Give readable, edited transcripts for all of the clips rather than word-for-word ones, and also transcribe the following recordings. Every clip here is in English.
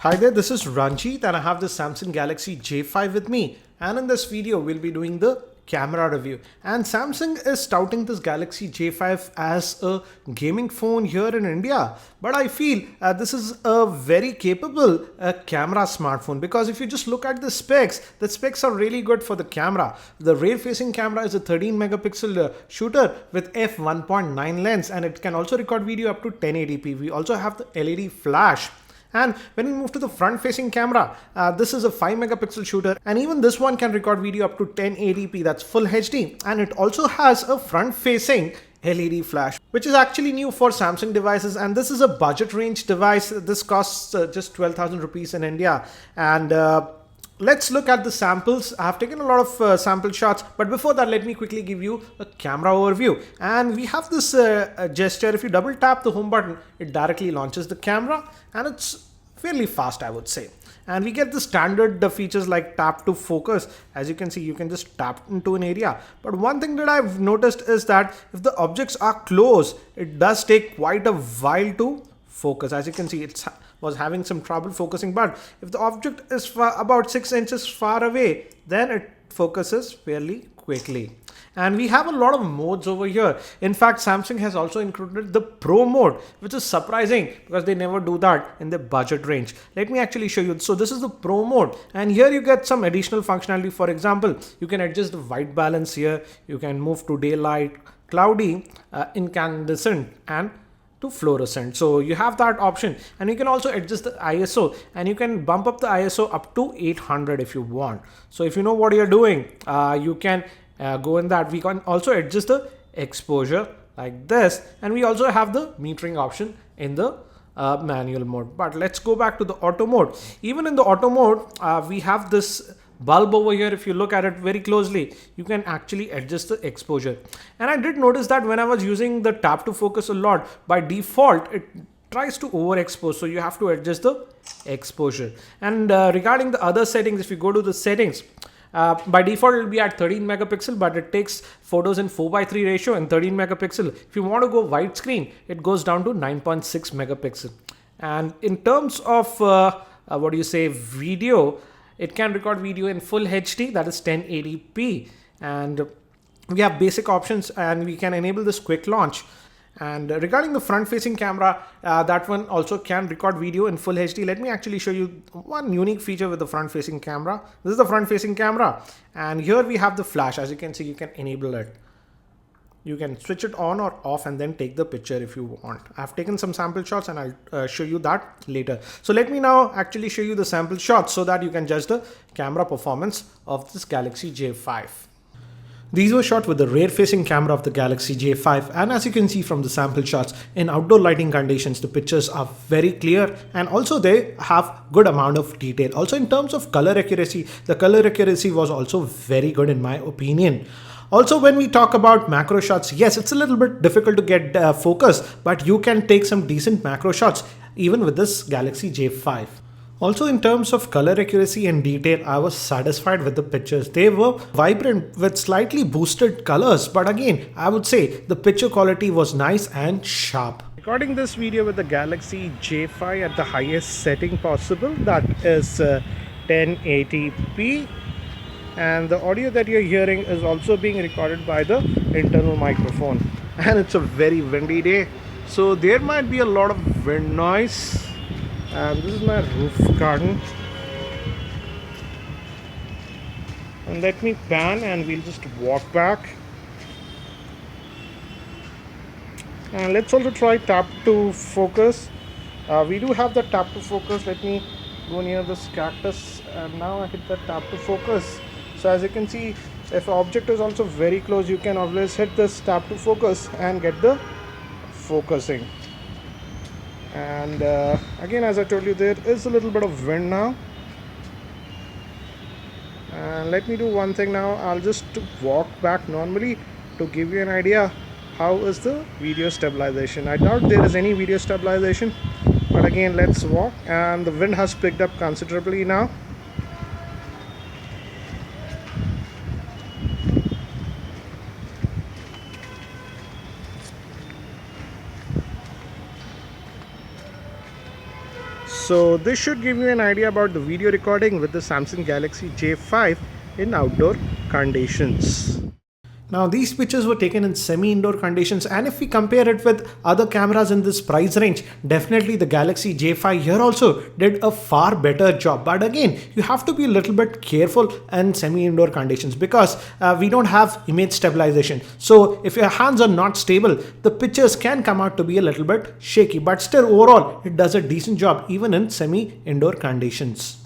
Hi there, this is Ranjit and I have the Samsung Galaxy J5 with me, and in this video we'll be doing the camera review. And Samsung is touting this Galaxy J5 as a gaming phone here in India, but I feel this is a very capable camera smartphone, because if you just look at the specs are really good for the camera. The rear facing camera is a 13 megapixel shooter with f1.9 lens, and it can also record video up to 1080p. We also have the LED flash. And when we move to the front facing camera, this is a 5 megapixel shooter, and even this one can record video up to 1080p, that's full HD, and it also has a front facing LED flash, which is actually new for Samsung devices, and this is a budget range device. This costs just 12,000 rupees in India. And let's look at the samples. I have taken a lot of sample shots, but before that, let me quickly give you a camera overview. And we have this gesture. If you double tap the home button, it directly launches the camera, and it's fairly fast, I would say. And we get the standard features like tap to focus. As you can see, you can just tap into an area. But one thing that I've noticed is that if the objects are close, it does take quite a while to focus. As you can see, it was having some trouble focusing, but if the object is about 6 inches far away, then it focuses fairly quickly. And we have a lot of modes over here. In fact, Samsung has also included the Pro mode, which is surprising because they never do that in the budget range. Let me actually show you. So this is the Pro mode, and here you get some additional functionality. For example, you can adjust the white balance here. You can move to daylight, cloudy, incandescent, and to fluorescent. So you have that option, and you can also adjust the ISO, and you can bump up the ISO up to 800 if you want. So if you know what you're doing, you can go in that. We can also adjust the exposure like this, and we also have the metering option in the manual mode. But let's go back to the auto mode. Even in the auto mode, we have this bulb over here. If you look at it very closely, you can actually adjust the exposure. And I did notice that when I was using the tap to focus a lot, by default it tries to overexpose, so you have to adjust the exposure. And regarding the other settings, if you go to the settings, by default it will be at 13 megapixel, but it takes photos in 4:3 ratio and 13 megapixel. If you want to go widescreen, it goes down to 9.6 megapixel. And in terms of video, it can record video in full HD, that is 1080p. And we have basic options, and we can enable this quick launch. And regarding the front facing camera, that one also can record video in full HD. Let me actually show you one unique feature with the front facing camera. This is the front facing camera, and here we have the flash. As you can see, you can enable it. You can switch it on or off and then take the picture if you want. I've taken some sample shots, and I'll show you that later. So let me now actually show you the sample shots so that you can judge the camera performance of this Galaxy J5. These were shot with the rear facing camera of the Galaxy J5, and as you can see from the sample shots, in outdoor lighting conditions the pictures are very clear, and also they have good amount of detail. Also in terms of color accuracy, the color accuracy was also very good in my opinion. Also, when we talk about macro shots, yes, it's a little bit difficult to get focus, but you can take some decent macro shots even with this Galaxy J5. Also, in terms of color accuracy and detail, I was satisfied with the pictures. They were vibrant with slightly boosted colors, but again, I would say the picture quality was nice and sharp. Recording this video with the Galaxy J5 at the highest setting possible, that is 1080p. And the audio that you're hearing is also being recorded by the internal microphone. And it's a very windy day, so there might be a lot of wind noise. And this is my roof garden. And let me pan, and we'll just walk back. And let's also try tap to focus. We do have the tap to focus. Let me go near this cactus, and now I hit the tap to focus. So as you can see, if an object is also very close, you can always hit this tap to focus and get the focusing. And again, as I told you, there is a little bit of wind now. And let me do one thing now. I'll just walk back normally to give you an idea how is the video stabilization. I doubt there is any video stabilization, but again, let's walk. And the wind has picked up considerably now. So this should give you an idea about the video recording with the Samsung Galaxy J5 in outdoor conditions. Now these pictures were taken in semi-indoor conditions, and if we compare it with other cameras in this price range, definitely the Galaxy J5 here also did a far better job. But again, you have to be a little bit careful in semi-indoor conditions because we don't have image stabilization. So if your hands are not stable, the pictures can come out to be a little bit shaky, but still overall it does a decent job even in semi-indoor conditions.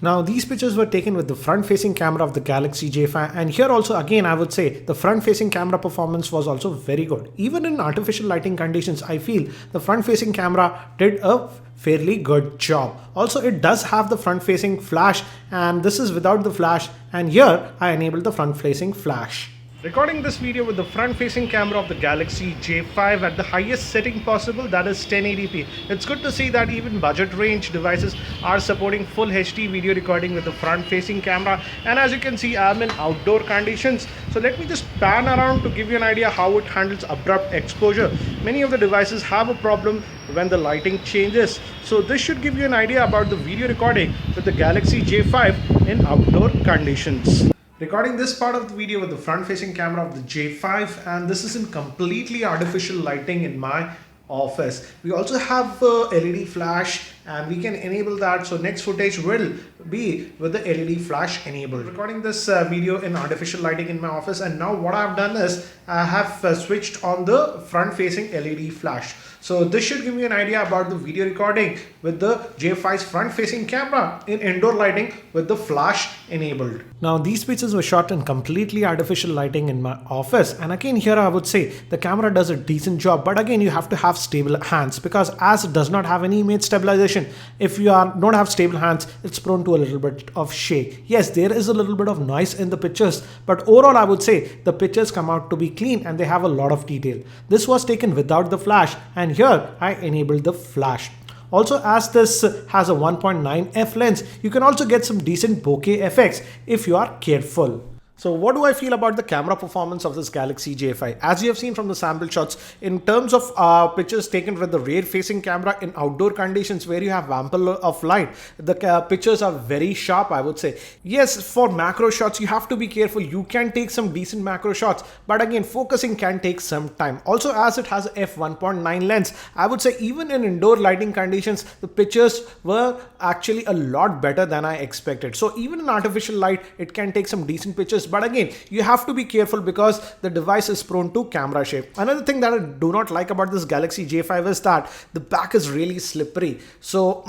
Now these pictures were taken with the front-facing camera of the Galaxy J5, and here also again I would say the front-facing camera performance was also very good. Even in artificial lighting conditions, I feel the front-facing camera did a fairly good job. Also, it does have the front-facing flash, and this is without the flash, and here I enabled the front-facing flash. Recording this video with the front-facing camera of the Galaxy J5 at the highest setting possible, that is 1080p. It's good to see that even budget range devices are supporting full HD video recording with the front-facing camera. And as you can see, I'm in outdoor conditions. So let me just pan around to give you an idea how it handles abrupt exposure. Many of the devices have a problem when the lighting changes. So this should give you an idea about the video recording with the Galaxy J5 in outdoor conditions. Recording this part of the video with the front-facing camera of the J5, and this is in completely artificial lighting in my office. We also have a LED flash, and we can enable that, so next footage will be with the LED flash enabled. Recording this video in artificial lighting in my office, and now what I've done is I have switched on the front-facing LED flash. So this should give you an idea about the video recording with the J5's front-facing camera in indoor lighting with the flash enabled. Now these pictures were shot in completely artificial lighting in my office, and again here I would say the camera does a decent job, but again you have to have stable hands because as it does not have any image stabilization, if you don't have stable hands, it's prone to a little bit of shake. Yes, there is a little bit of noise in the pictures, but overall I would say the pictures come out to be clean and they have a lot of detail. This was taken without the flash, and here I enabled the flash. Also, as this has a 1.9 f lens, you can also get some decent bokeh effects if you are careful. So what do I feel about the camera performance of this Galaxy J5? As you have seen from the sample shots, in terms of pictures taken with the rear-facing camera in outdoor conditions where you have ample of light, the pictures are very sharp, I would say. Yes, for macro shots, you have to be careful. You can take some decent macro shots, but again, focusing can take some time. Also, as it has a f1.9 lens, I would say even in indoor lighting conditions, the pictures were actually a lot better than I expected. So even in artificial light, it can take some decent pictures. But again, you have to be careful because the device is prone to camera shake. Another thing that I do not like about this Galaxy J5 is that the back is really slippery. So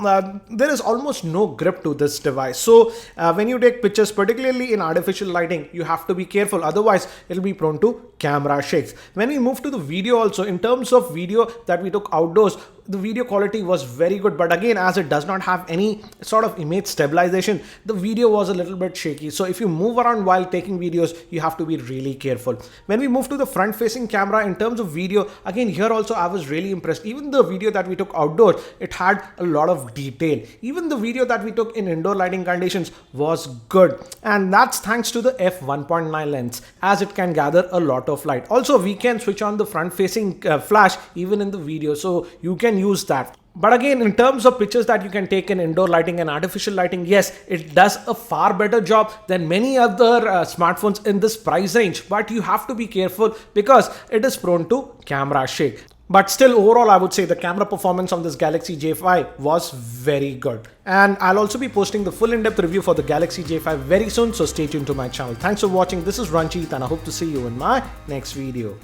there is almost no grip to this device. So when you take pictures, particularly in artificial lighting, you have to be careful. Otherwise, it'll be prone to camera shakes. When we move to the video also, in terms of video that we took outdoors, the video quality was very good, but again, as it does not have any sort of image stabilization, the video was a little bit shaky. So if you move around while taking videos, you have to be really careful. When we move to the front facing camera, in terms of video, again here also I was really impressed. Even the video that we took outdoors, it had a lot of detail. Even the video that we took in indoor lighting conditions was good, and that's thanks to the f1.9 lens, as it can gather a lot of light. Also, we can switch on the front facing flash even in the video, so you can use that. But again, in terms of pictures that you can take in indoor lighting and artificial lighting, yes, it does a far better job than many other smartphones in this price range. But you have to be careful because it is prone to camera shake. But still, overall, I would say the camera performance on this Galaxy J5 was very good. And I'll also be posting the full in-depth review for the Galaxy J5 very soon, so stay tuned to my channel. Thanks for watching. This is Ranjit, and I hope to see you in my next video.